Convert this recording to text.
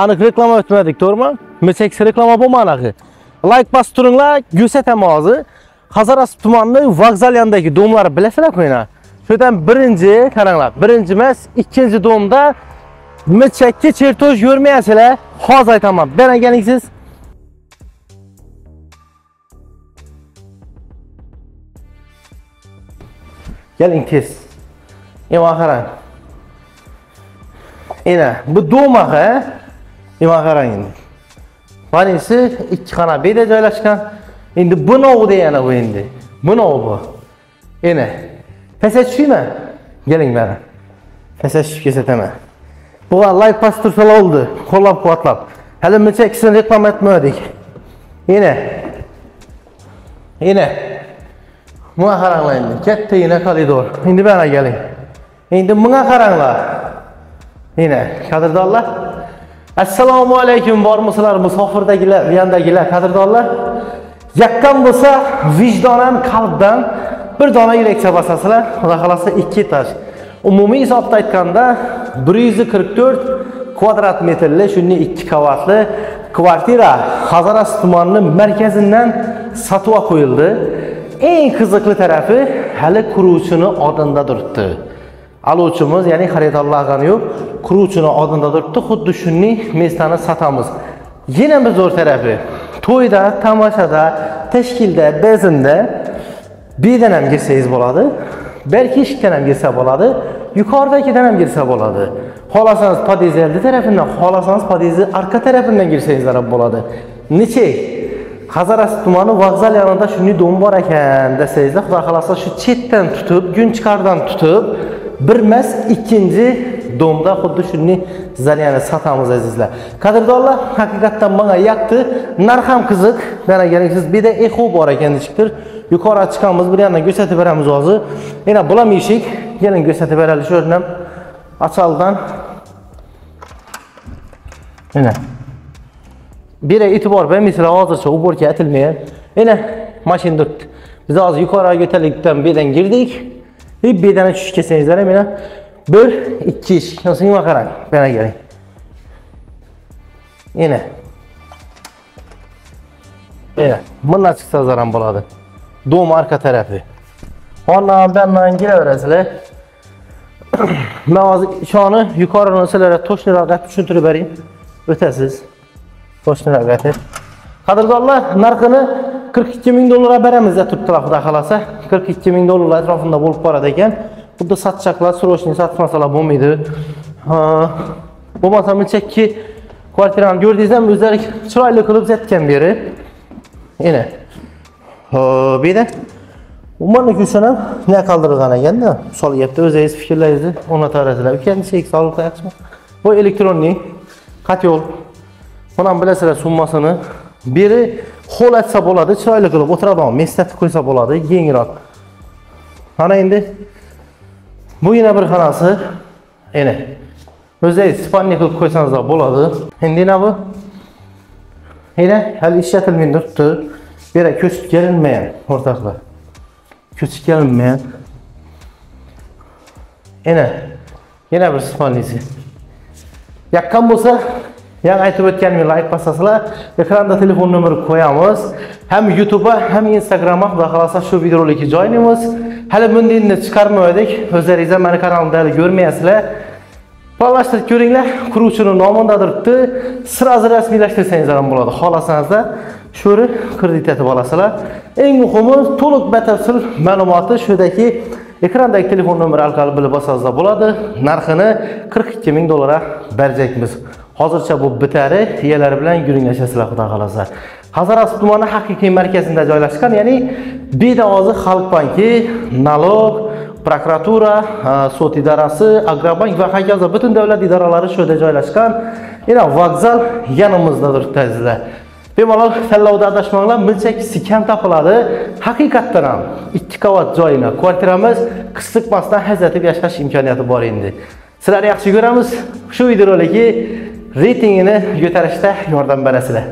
Aniq reklama o'tmadik, to'g'rimi? Milchakisi reklama bo'lmadi. Like bosib turinglar, ko'rsataman hozir. Hazaras tumanining vokzal yonidagi domlari bilasizlar qo'yna. Shundan birinchi, qaranglar, birinchi emas, ikkinchi domda milchakka chertoj ko'rmayasizlar. Hozir aytaman. Bera kelingsiz. Keling tez. Ema qarang. Ena, bu domaga, ema qarang endi. Manisi ikki xona beda joylashgan. Endi buni degani bu endi. Buni bu. Ena. Pasajmi? Keling bari. Pasajib kesataman. Bu like pas tursalar oldu. Qo'llab-quvvatlab. Hali milchakisini reklama etmadik. Ena. Ena. Bunga qaranglar endi. Katta ena koridor. Endi bana keling. Endi bunga qaranglar. Ena, qadrdonlar. Assalomu alaykum, bormisizlar musofirdagilar, yandagilar, qadrdonlar. Yaqqan bo'lsa, vijdonan, qalbdan bir dona yurakcha basasizlar, xudo xolasa 2 etaj. Umumiy hisobda aytganda 144 kvadrat metrli, shunday 2 qavatli kvartira Hazaras tumanining markazidan sotuvga qo'yildi. Eng qiziqli tarafi hali quruvchini oldinda turibdi. Aluvchimiz, ya'ni xaridorlar yo'q, quruvchini oldinda turibdi. Xuddi shunday mestani sotamiz. Yana bir zo'r tarafi, to'yda, tamoshada, tashkilda, bezinda birdan ham girsangiz bo'ladi. Balki eshikdan ham girsa bo'ladi, yuqoridagidan ham girsa bo'ladi. Xolasangiz podyezdning tarafidan, xolasangiz podyezdning orqa tarafidan girsangizlar ham bo'ladi. Necha Hazaras tumani vokzal yonida shunday dom bor ekan desangizlar, xudo xolasa shu chetdan tutib, Gunchiqardan tutib, bir emas, ikkinchi domda xuddi shunday zaryani sotamiz azizlar. Qadrdonlar, haqiqatdan menga yoqdi. Narx ham qiziq. Mana kelingsiz, bir de eho bor ekan dechikdir. Yuqori chiqamiz, bir yandan ko'rsatib beramiz hozir. Yana bulam eshik. Keling ko'rsatib beraylik shu yerdan. Achaldan. Mana. Bir de e'tibor bermaysizlar, hozircha uborga atilmagan. Yana mashina turibdi. Biz hozir yuqoriga ko'tarilgandan birdan girdik. Bir bedana tushib kelsangizlar, mana 1 2 eshik. Nasılma qarang. Bana keling. Yana. Mana, bundan chiqsangiz ham bo'ladi. Dom arka tarafı. Ondan bendan kiraverasizlar. Men hozir shoni yuqorini sizlarga to'shniroq gap tushuntirib berayim. O'tasiz. To'shniroq gap. Qadrdonlar, narxini 42 ming dollarga beramiz deb turibdilar, xudo xolasa. 42 ming dollar atrofida bo'lib boradi ekan. Bunda satchaklar, srochniy satmasalar bo'lmaydi. Bo'lmasa milchakki kvartirani ko'rdingizlar, o'zlari chiroyli qilib zetgan beri. Ena. Beda. Umuman ko'rsana, nima qoldirgan ekanda, solyapti, o'zingiz fikrlaringizni o'rnatarasizlar. Ikkinchisi sog'liqqa yaxshimi? Bu elektronniy qatyol. Bundan bilasizlar summasini. Biri qo'l atsa bo'ladi, chiroyli qilib o'tiradigan mestati qo'ysa bo'ladi, yengroq. Mana endi bu yana bir xonasi. Ena. O'zingiz spanni qilib qo'ysangiz bo'ladi. Endi nima bu? Ena hali ishlatilmay turibdi. Bu yerga ko'chib kelinmagan o'rtoqlar. Ko'chib kelinmagan. Ena yana bir spannisi. Yaqqan bo'lsa, yang aytib o'tganim like bosasizlar, ekranda telefon nomeri qo'yamiz. Hem YouTube'a hem Instagram'a xudo xolasa shu videorolikni joylaymiz. Hali bunday chiqarmadik. O'zlaringiz meni kanalimda ko'rmayapsizlar. Faollaştirib ko'ringlar. Quruvchining nomida turibdi. Sirazi rasmiylashtirsangiz ham bo'ladi. Xohlasangiz shuri kredit etib olasizlar. Eng muhimi to'liq batafsil ma'lumotni shudagi ekrandagi telefon nomeri orqali bilib olsangiz bo'ladi. Narxini 42 ming dollarga berjakmiz. Hozircha bu bitari, egalari bilan guringlashasizlar, xudo xolasa. Hazaras tumani haqiqiy markazida joylashgan, ya'ni Bedaozi Xalq banki, nalog, prokuratura, sud idorasi, agrobank va hokazo butun davlat idoralari shu yerda joylashgan. Yana vokzal yonimizda turibdi azizlar. Bemalol tanlovda adashmanglar, milchakisi kam topiladi. Haqiqatdan ham 2 qavat joyini kvartiramiz qisqiqmasdan hazatib yashash imkoniyati bor endi. Sizlarni yaxshi ko'ramiz. Shu videorolikni reytingini ko'tarishda yordam berasizlar.